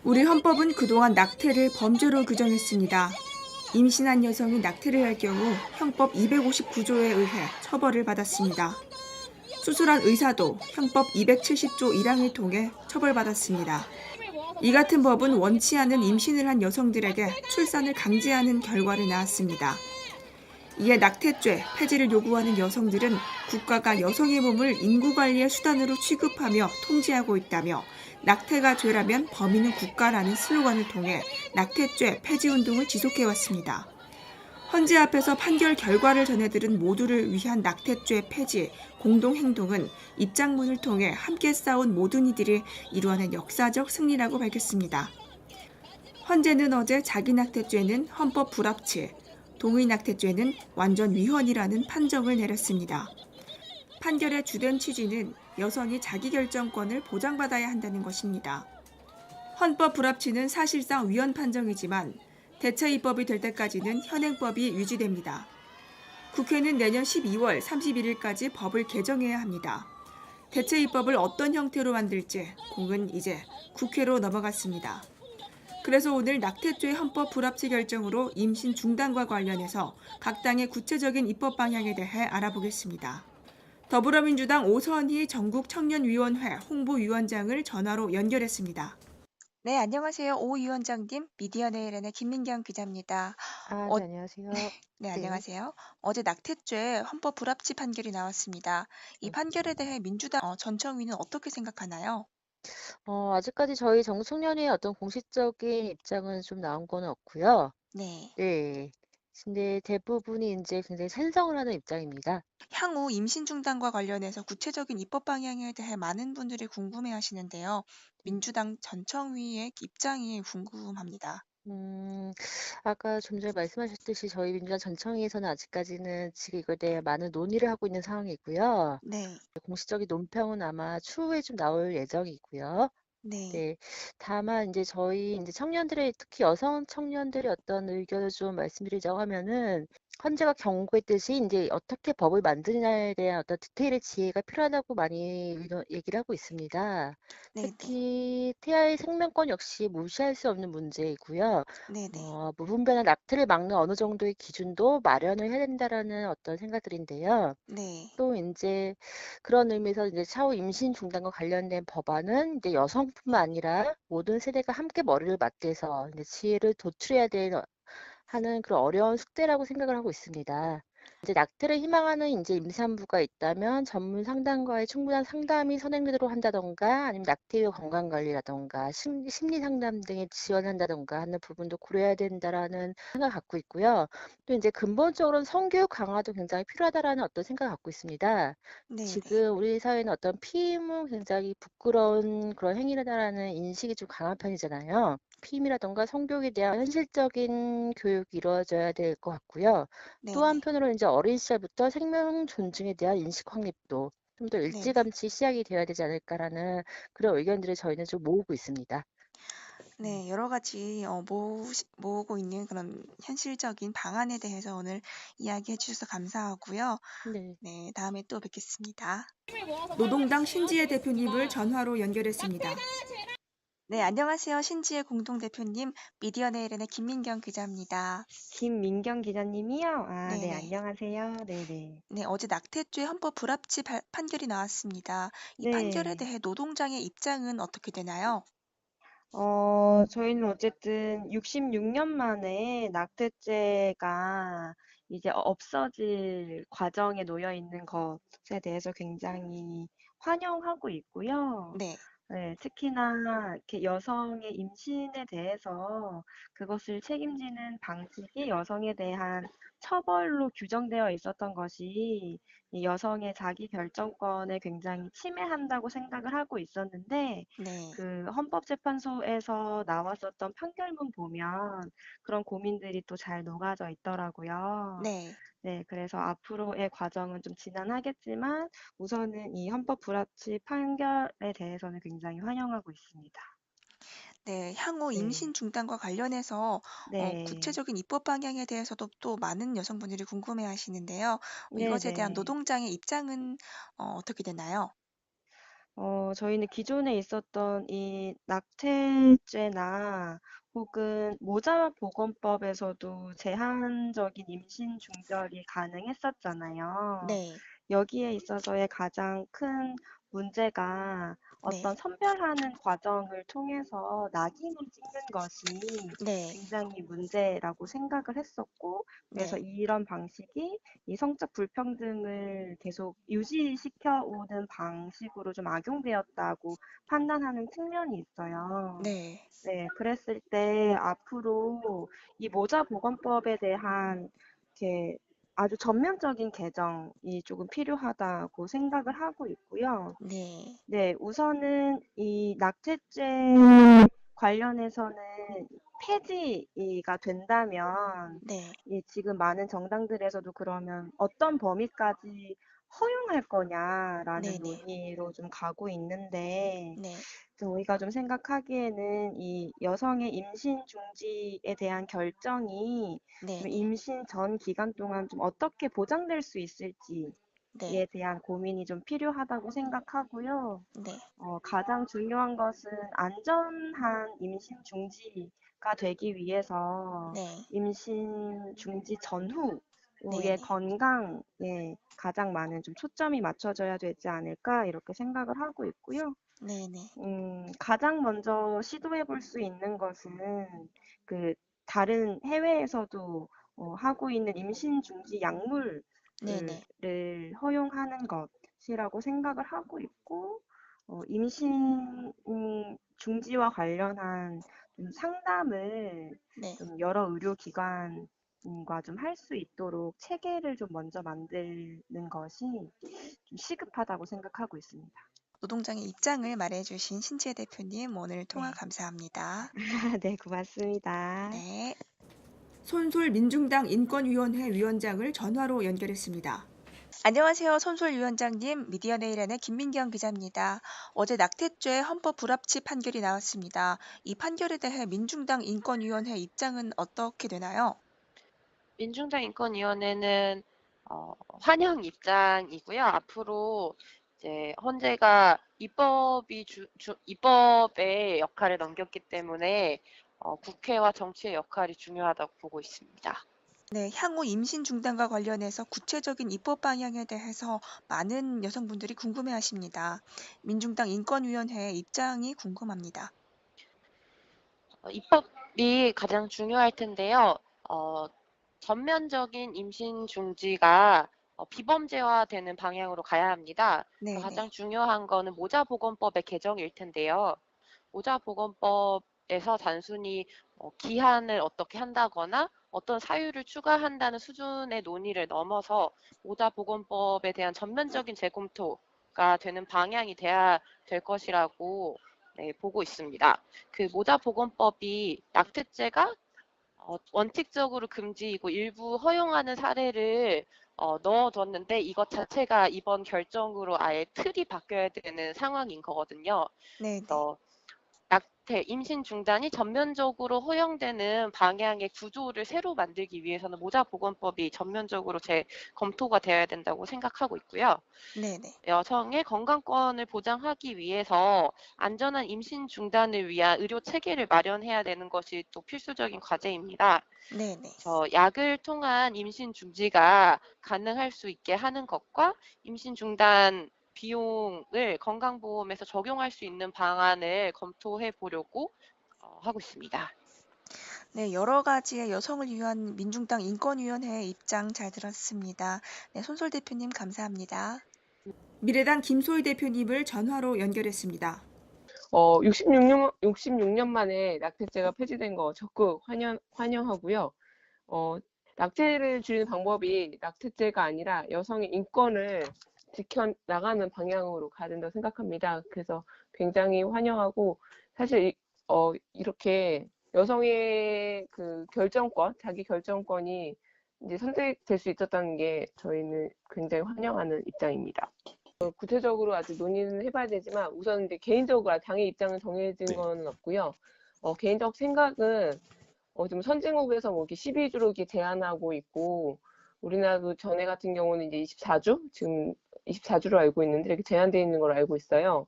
우리 헌법은 그동안 낙태를 범죄로 규정했습니다. 임신한 여성이 낙태를 할 경우 형법 259조에 의해 처벌을 받았습니다. 수술한 의사도 형법 270조 1항을 통해 처벌받았습니다. 이 같은 법은 원치 않은 임신을 한 여성들에게 출산을 강제하는 결과를 낳았습니다. 이에 낙태죄 폐지를 요구하는 여성들은 국가가 여성의 몸을 인구관리의 수단으로 취급하며 통제하고 있다며 낙태가 죄라면 범인은 국가라는 슬로건을 통해 낙태죄 폐지 운동을 지속해왔습니다. 헌재 앞에서 판결 결과를 전해들은 모두를 위한 낙태죄 폐지 공동행동은 입장문을 통해 함께 싸운 모든 이들이 이루어낸 역사적 승리라고 밝혔습니다. 헌재는 어제 자기낙태죄는 헌법 불합치, 동의낙태죄는 완전 위헌이라는 판정을 내렸습니다. 판결의 주된 취지는 여성이 자기결정권을 보장받아야 한다는 것입니다. 헌법 불합치는 사실상 위헌 판정이지만 대체 입법이 될 때까지는 현행법이 유지됩니다. 국회는 내년 12월 31일까지 법을 개정해야 합니다. 대체 입법을 어떤 형태로 만들지 공은 이제 국회로 넘어갔습니다. 그래서 오늘 낙태죄 헌법 불합치 결정으로 임신 중단과 관련해서 각 당의 구체적인 입법 방향에 대해 알아보겠습니다. 더불어민주당 오선희 전국청년위원회 홍보위원장을 전화로 연결했습니다. 네, 안녕하세요. 오 위원장님, 미디어네일의 김민경 기자입니다. 네, 네, 안녕하세요. 네, 네. 안녕하세요. 어제 낙태죄 헌법 불합치 판결이 나왔습니다. 이 판결에 대해 민주당 전청위는 어떻게 생각하나요? 아직까지 저희 정숙련의 어떤 공식적인 입장은 좀 나온 거는 없고요. 네. 네. 근데 대부분이 인제 굉장히 찬성을 하는 입장입니다. 향후 임신 중단과 관련해서 구체적인 입법 방향에 대해 많은 분들이 궁금해 하시는데요. 민주당 전청위의 입장이 궁금합니다. 음 아까 좀 전에 말씀하셨듯이 저희 민주당 전청위에서는 아직까지는 지금 이거에 대해 많은 논의를 하고 있는 상황이고요. 네, 공식적인 논평은 아마 추후에 좀 나올 예정이고요. 네, 네. 다만 인제 저희 인제 청년들의 특히 여성 청년들의 어떤 의견을 좀 말씀드리자고 하면은 헌재가 경고했듯이 인제 어떻게 법을 만드느냐에 대한 어떤 디테일의 지혜가 필요하다고 많이 얘기를 하고 있습니다. 네, 네, 특히 태아의 생명권 역시 무시할 수 없는 문제이고요. 네, 네, 무분별한 낙태를 막는 어느 정도의 기준도 마련을 해야 된다라는 어떤 생각들인데요. 네, 또 인제 그런 의미에서 이제 차후 임신 중단과 관련된 법안은 이제 여성뿐만 아니라 모든 세대가 함께 머리를 맞대서 이제 지혜를 도출해야 하는 그런 어려운 숙제라고 생각을 하고 있습니다. 이제 낙태를 희망하는 인제 임산부가 있다면 전문 상담가의 충분한 상담이 선행되도록 한다든가 아니면 낙태 이후 건강 관리라든가 심리 상담 등의 지원한다든가 하는 부분도 고려해야 된다라는 생각을 갖고 있고요. 또 인제 근본적으로는 성교육 강화도 굉장히 필요하다라는 어떤 생각을 갖고 있습니다. 네, 네, 지금 우리 사회는 어떤 피임은 굉장히 부끄러운 그런 행위라는 인식이 좀 강한 편이잖아요. 피임이라든가 성교육에 대한 현실적인 교육이 이루어져야 될 것 같고요. 네, 또 네, 한편으로는 이제 어린 시절부터 생명 존중에 대한 인식 확립도 좀 더 네, 네. 일찌감치 시작이 되어야 되지 않을까라는 그런 의견들을 저희는 좀 모으고 있습니다. 음. 네, 여러 가지 모으고 있는 그런 현실적인 방안에 대해서 오늘 이야기해 주셔서 감사하고요. 네. 네, 다음에 또 뵙겠습니다. 노동당 신지혜 대표님을 전화로 연결했습니다. 네, 안녕하세요. 신지혜 공동대표님, 미디어네일의 김민경 기자입니다. 김민경 기자님이요? 네, 네네. 안녕하세요. 네네. 네, 어제 낙태죄 헌법 불합치 판결이 나왔습니다. 이 판결에 네. 대해 노동장의 입장은 어떻게 되나요? 저희는 어쨌든 66년 만에 낙태죄가 이제 없어질 과정에 놓여 있는 것에 대해서 굉장히 환영하고 있고요. 네, 네, 특히나 이렇게 여성의 임신에 대해서 그것을 책임지는 방식이 여성에 대한 처벌로 규정되어 있었던 것이 이 여성의 자기 결정권에 굉장히 침해한다고 생각을 하고 있었는데 네, 그 헌법재판소에서 나왔었던 판결문 보면 그런 고민들이 또 잘 녹아져 있더라고요. 네. 네, 그래서 앞으로의 과정은 좀 지난하겠지만 우선은 이 헌법 불합치 판결에 대해서는 굉장히 환영하고 있습니다. 네, 향후 네, 임신 중단과 관련해서 네, 구체적인 입법 방향에 대해서도 또 많은 여성분들이 궁금해 하시는데요. 네, 이것에 대한 네. 노동장의 입장은 어떻게 되나요? 저희는 기존에 있었던 이 낙태죄나 혹은 모자보건법에서도 제한적인 임신 중절이 가능했었잖아요. 네, 여기에 있어서의 가장 큰 문제가 네, 어떤 선별하는 과정을 통해서 낙인을 찍는 것이 네, 굉장히 문제라고 생각을 했었고, 그래서 네, 이런 방식이 이 성적 불평등을 계속 유지시켜 오는 방식으로 좀 악용되었다고 판단하는 측면이 있어요. 네, 네, 그랬을 때 앞으로 이 모자보건법에 대한 이렇게 아주 전면적인 개정이 조금 필요하다고 생각을 하고 있고요. 네, 네, 우선은 이 낙태죄 관련해서는 폐지가 된다면 네, 이 지금 많은 정당들에서도 그러면 어떤 범위까지 허용할 네, 거냐라는 네, 논의로 좀 가고 있는데 네, 저희가 좀 생각하기에는 이 여성의 임신 중지에 대한 결정이 네, 좀 네, 임신 전 기간 동안 좀 어떻게 보장될 수 있을지에 네, 대한 고민이 좀 필요하다고 생각하고요. 네, 가장 중요한 것은 안전한 임신 중지가 되기 위해서 네, 임신 중지 네, 전후의 네, 건강에 가장 많은 좀 초점이 맞춰져야 되지 않을까 이렇게 생각을 하고 있고요. 네, 네, 가장 먼저 시도해 볼 수 있는 것은 그 다른 해외에서도 하고 있는 임신 중지 약물을 네, 네, 허용하는 것이라고 생각을 하고 있고, 임신 중지와 관련한 좀 상담을 네. 좀 여러 의료기관과 좀 할 수 있도록 체계를 좀 먼저 만드는 것이 좀 시급하다고 생각하고 있습니다. 노동장의 입장을 말해주신 신지혜 대표님, 오늘 통화 네. 감사합니다. 네, 고맙습니다. 네. 손솔 민중당 인권위원회 위원장을 전화로 연결했습니다. 안녕하세요. 손솔위원장님, 미디어네일의 김민경 기자입니다. 어제 낙태죄 헌법 불합치 판결이 나왔습니다. 이 판결에 대해 민중당 인권위원회 입장은 어떻게 되나요? 민중당 인권위원회는 환영 입장이고요. 앞으로 이제 헌재가 입법의 역할을 넘겼기 때문에 국회와 정치의 역할이 중요하다고 보고 있습니다. 네, 향후 임신 중단과 관련해서 구체적인 입법 방향에 대해서 많은 여성분들이 궁금해하십니다. 민중당 인권위원회 입장이 궁금합니다. 입법이 가장 중요할 텐데요. 어, 전면적인 임신 중지가 비범죄화되는 방향으로 가야 합니다. 네, 가장 네, 중요한 거는 모자보건법의 개정일 텐데요. 모자보건법에서 단순히 기한을 어떻게 한다거나 어떤 사유를 추가한다는 수준의 논의를 넘어서 모자보건법에 대한 전면적인 재검토가 되는 방향이 돼야 될 것이라고 네, 보고 있습니다. 그 모자보건법이 낙태죄가 원칙적으로 금지이고 일부 허용하는 사례를 넣어뒀는데 이것 자체가 이번 결정으로 아예 틀이 바뀌어야 되는 상황인 거거든요. 네, 네, 그래서 낙태, 임신 중단이 전면적으로 허용되는 방향의 구조를 새로 만들기 위해서는 모자보건법이 전면적으로 검토가 되어야 된다고 생각하고 있고요. 네, 네, 여성의 건강권을 보장하기 위해서 안전한 임신 중단을 위한 의료 체계를 마련해야 되는 것이 또 필수적인 과제입니다. 네, 네. 약을 통한 임신 중지가 가능할 수 있게 하는 것과 임신 중단 비용을 건강보험에서 적용할 수 있는 방안을 검토해 보려고 하고 있습니다. 네, 여러 가지의 여성을 위한 민중당 인권위원회의 입장 잘 들었습니다. 네, 손솔 대표님 감사합니다. 미래당 김소희 대표님을 전화로 연결했습니다. 66년 만에 낙태죄가 폐지된 거 적극 환영하고요. 낙태를 줄이는 방법이 낙태죄가 아니라 여성의 인권을 지켜나가는 방향으로 가야 된다고 생각합니다. 그래서 굉장히 환영하고 사실 이렇게 여성의 그 자기 결정권이 이제 선택될 수 있었다는 게 저희는 굉장히 환영하는 입장입니다. 구체적으로 아직 논의는 해봐야 되지만 우선 이제 개인적으로 당의 입장은 정해진 건 없고요. 개인적 생각은 좀 선진국에서 뭐 이렇게 12주로 이렇게 제한하고 있고 우리나라도 전에 같은 경우는 이제 24주 지금 24주로 알고 있는데 이렇게 제한되어 있는 걸로 알고 있어요.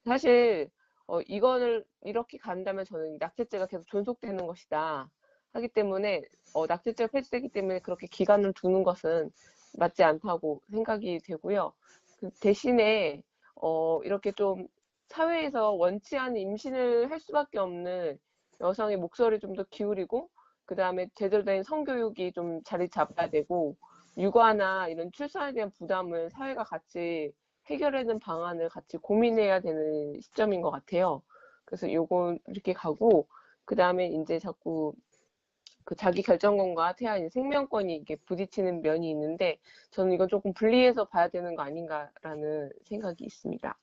사실 이거를 이렇게 간다면 저는 이 낙태죄가 계속 존속되는 것이다 하기 때문에 낙태죄가 폐지되기 때문에 그렇게 기간을 두는 것은 맞지 않다고 생각이 되고요. 그 대신에 이렇게 좀 사회에서 원치 않은 임신을 할 수밖에 없는 여성의 목소리를 좀 더 기울이고 그다음에 제대로 된 성교육이 좀 자리 잡아야 되고 육아나 이런 출산에 대한 부담을 사회가 같이 해결하는 방안을 같이 고민해야 되는 시점인 것 같아요. 그래서 요건 이렇게 가고 그다음에 이제 자꾸 그 자기 결정권과 태아의 생명권이 이게 부딪히는 면이 있는데 저는 이건 조금 분리해서 봐야 되는 거 아닌가라는 생각이 있습니다.